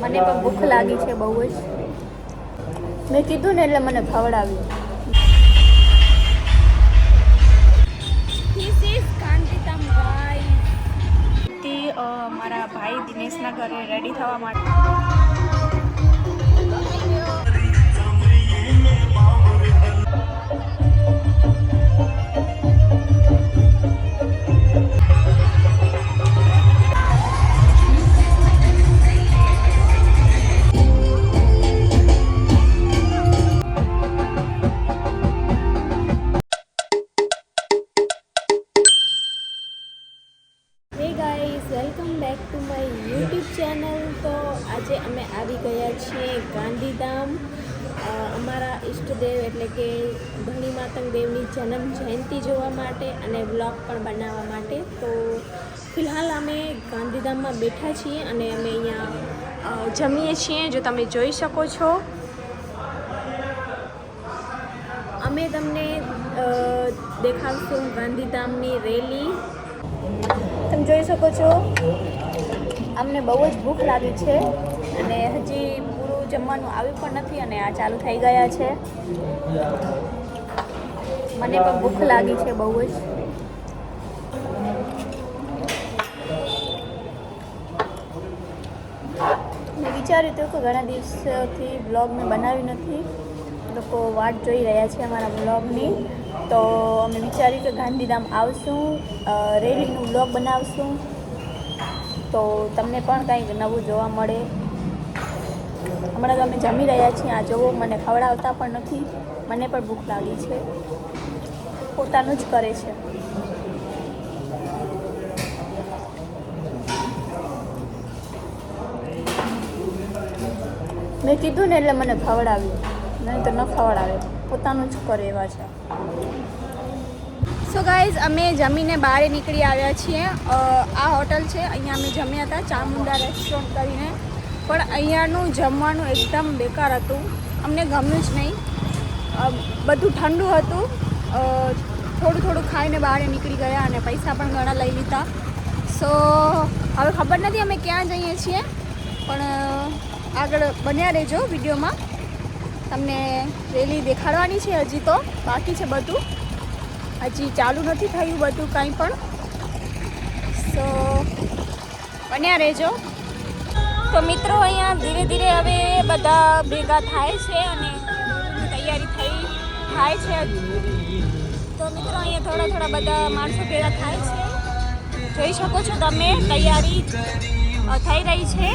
મને પણ ભૂખ લાગી છે બહુ જ. મેં કીધું ને એટલે મને ખવડાવ્યું. This is Gandhidham guys. મારા ભાઈ દિનેશના ઘરે રેડી થવા માટે. Welcome back to my YouTube channel. તો આજે અમે આવી ગયા છીએ ગાંધીધામ અમારા ઈષ્ટદેવ એટલે કે ધણી માતંગ દેવની જન્મ જયંતિ જોવા માટે અને વ્લોગ પણ બનાવવા માટે. તો ફિલહાલ અમે ગાંધીધામમાં બેઠા છીએ અને અમે અહીંયા જમીએ છીએ. જો તમે જોઈ શકો છો અમે તમને દેખાડશું ગાંધીધામની રેલી. તમે જોઈ શકો છો અમને બહુ જ ભૂખ લાગી છે અને હજી પૂરું જમવાનું આવ્યું પણ નથી અને આ ચાલુ થઈ ગયા છે. મને પણ ભૂખ લાગી છે બહુ જ. મેં વિચાર્યું હતું કે ઘણા દિવસથી બ્લોગ મેં બનાવ્યું નથી, લોકો વાટ જોઈ રહ્યા છે અમારા બ્લોગની. તો અમે વિચાર્યું કે ગાંધીધામ આવશું, રેલીનું બ્લોગ બનાવશું તો તમને પણ કંઈક નવું જોવા મળે. હમણાં તો અમે જમી રહ્યા છીએ. આ જોવો મને ખવડાવતા પણ નથી. મને પણ ભૂખ લાગી છે. પોતાનું જ કરે છે. મેં કીધું ને એટલે મને ખવડાવ્યું, નહીં તો ન ખવડાવે. પોતાનું જ કરે એવા છે. સો ગાઈઝ અમે જમીને બહાર નીકળી આવ્યા છીએ. આ હોટલ છે, અહીંયા અમે જમ્યા હતા, ચામુંડા રેસ્ટોરન્ટ કરીને. પણ અહીંયાનું જમવાનું એકદમ બેકાર હતું, અમને ગમ્યું જ નહીં. બધું ઠંડુ હતું. થોડું થોડું ખાઈને બહાર નીકળી ગયા અને પૈસા પણ ઘણા લઈ લીધા. સો હવે ખબર નથી અમે ક્યાં જઈએ છીએ, પણ આગળ બન્યા રહેજો વિડીયોમાં. તમને રેલી દેખાડવાની છે. હજી તો બાકી છે બધું, હજી ચાલુ નથી થયું બધું કંઈ પણ. સો બન્યા રહેજો. તો મિત્રો અહીંયા ધીરે ધીરે હવે બધા ભેગા થાય છે અને તૈયારી થાય છે. તો મિત્રો અહીંયા થોડા થોડા બધા માણસો ભેગા થાય છે. જોઈ શકો છો તમે, તૈયારી થઈ રહી છે.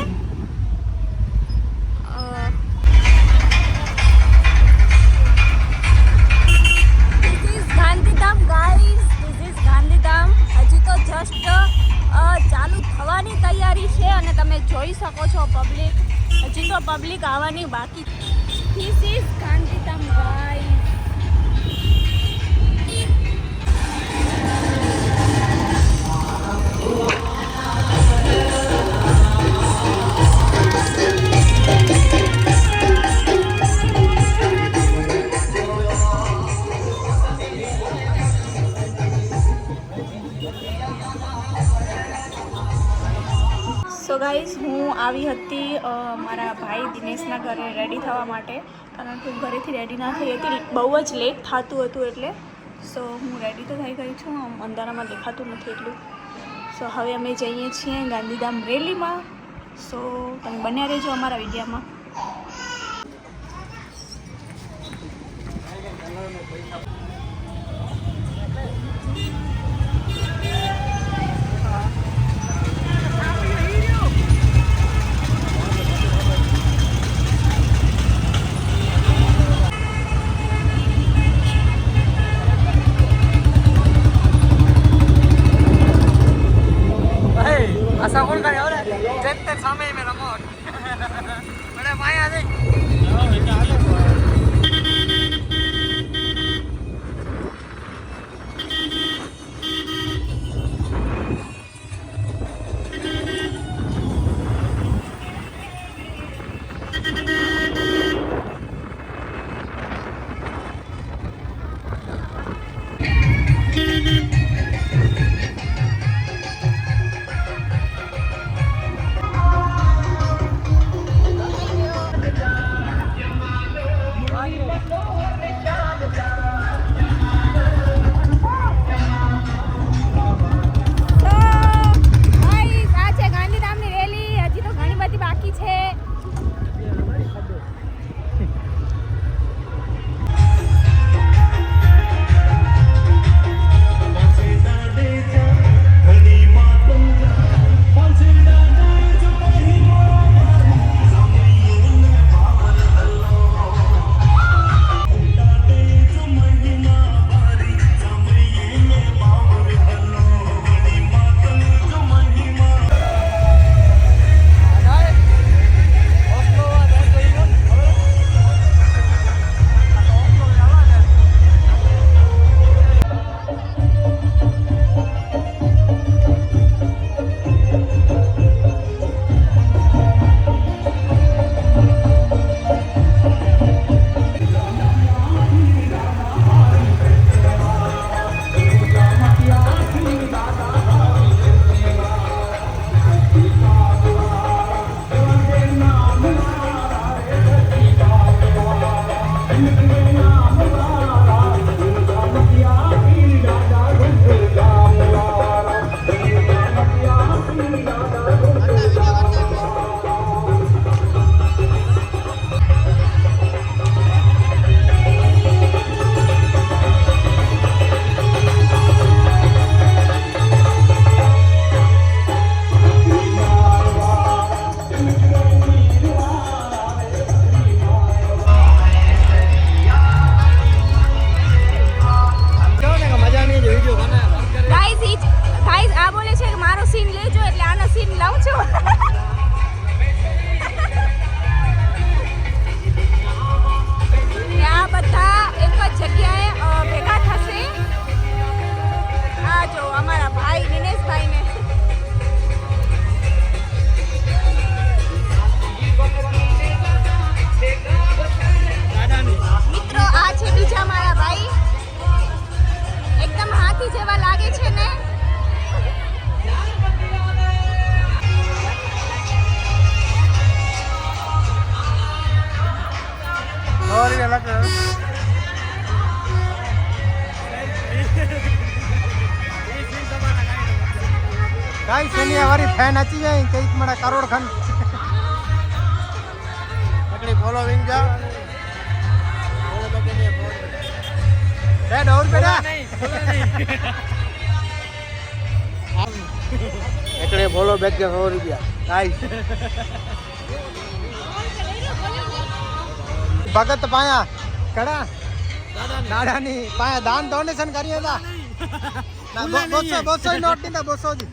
Gandhidham guys, this is Gandhidham. હજી તો જસ્ટ ચાલુ થવાની તૈયારી છે અને તમે જોઈ શકો છો પબ્લિક, હજી તો પબ્લિક આવવાની બાકી. This is Gandhidham guys. So guys હું આવી હતી મારા ભાઈ દિનેશના ઘરે રેડી થવા માટે, કારણ કે હું ઘરેથી રેડી ના થઈ હતી, બહુ જ લેટ થતું હતું એટલે. સો હું રેડી તો થઈ ગઈ છું, અંધારામાં દેખાતું નથી એટલું. સો હવે અમે જઈએ છીએ ગાંધીધામ રેલીમાં. સો તમે બન્યા રહેજો અમારા વિડીયોમાં. સામે મેં રમો બડે માયા દે. फैन अची विया आहिनि चई माना करोड़ खनि हिकिड़ी फॉलोविंग जा डेढ़ और रुपया हिकिड़े फॉलो बैक जा 100 रुपया भगत पाया कड़ा दादा नहीं पाया दान डोनेशन करिए था ना 200 नोट नहीं था 200 जी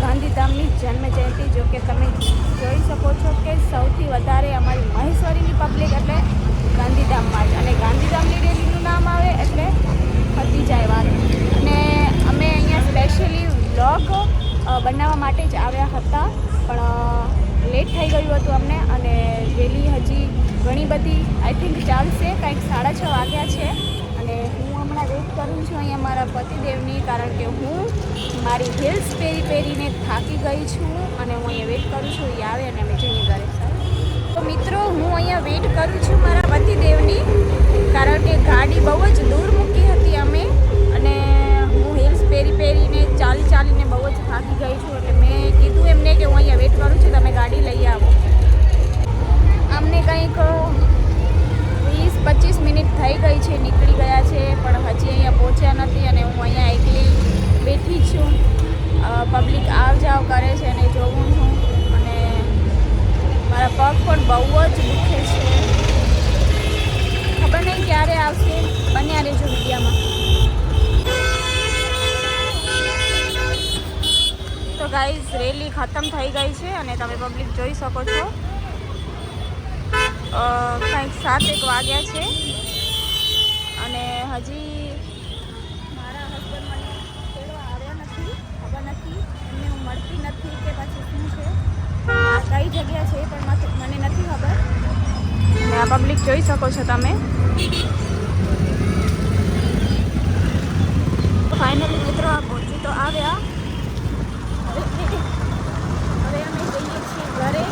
ગાંધીધામની જન્મ જયંતિ. જો કે તમે જોઈ શકો છો કે સૌથી વધારે અમારી મહેશ્વરીની પબ્લિક એટલે ગાંધીધામમાં જ, અને ગાંધીધામની રેલીનું નામ આવે એટલે પતી જાય વાત. અને અમે અહીંયા સ્પેશિયલી વ્લોગ બનાવવા માટે જ આવ્યા હતા, પણ લેટ થઈ ગયું હતું અમને, અને રેલી હજી ઘણી બધી આઈ થિંક ચાલશે, કંઈક 6:30 વાગ્યા છે. અને હું હમણાં વેઇટ કરું છું અહીંયા મારા પતિદેવની, કારણ કે હું મારી હિલ્સ પહેરીને થાકી ગઈ છું, અને હું અહીંયા વેઇટ કરું છું એ આવે અને અમે જઈએ ઘરે. તો મિત્રો હું અહીંયા વેઇટ કરું છું મારા પતિદેવની, કારણ કે ગાડી બહુ જ દૂર મૂકી હતી અમે, અને હું હિલ્સ પહેરીને ચાલીને બહુ જ થાકી ગઈ છું. એટલે મેં કીધું એમને કે હું અહીંયા વેઇટ કરું છું, તમે ગાડી લઈ આવો. અમને કંઈક 20-25 મિનિટ થઈ ગઈ છે, નીકળી ગયા છે, પણ હજી અહીંયા પહોંચ્યા નથી, અને હું અહીંયા એકલી બેઠી છું. પબ્લિક આવ જાવ કરે છે અને જોઉં છું, અને મારા પગ પણ બહુ જ દુખે છે. ખબર નહીં ક્યારે આવશે, બન્યા રહેજો વિડીયામાં. તો ગાઈઝ રેલી ખતમ થઈ ગઈ છે, અને તમે પબ્લિક જોઈ શકો છો. કંઈક 7-1 વાગ્યા છે, અને હજી મારા હસબન્ડ મને તેડવા આવ્યા નથી. ખબર નથી એમને હું મળતી નથી કે પછી શું છે, કઈ જગ્યા છે પણ મને નથી ખબર. અને આ પબ્લિક જોઈ શકો છો તમે. ફાઇનલી મિત્રો આ પહોંચી તો આવ્યા. હવે અમે જઈએ છીએ ઘરે.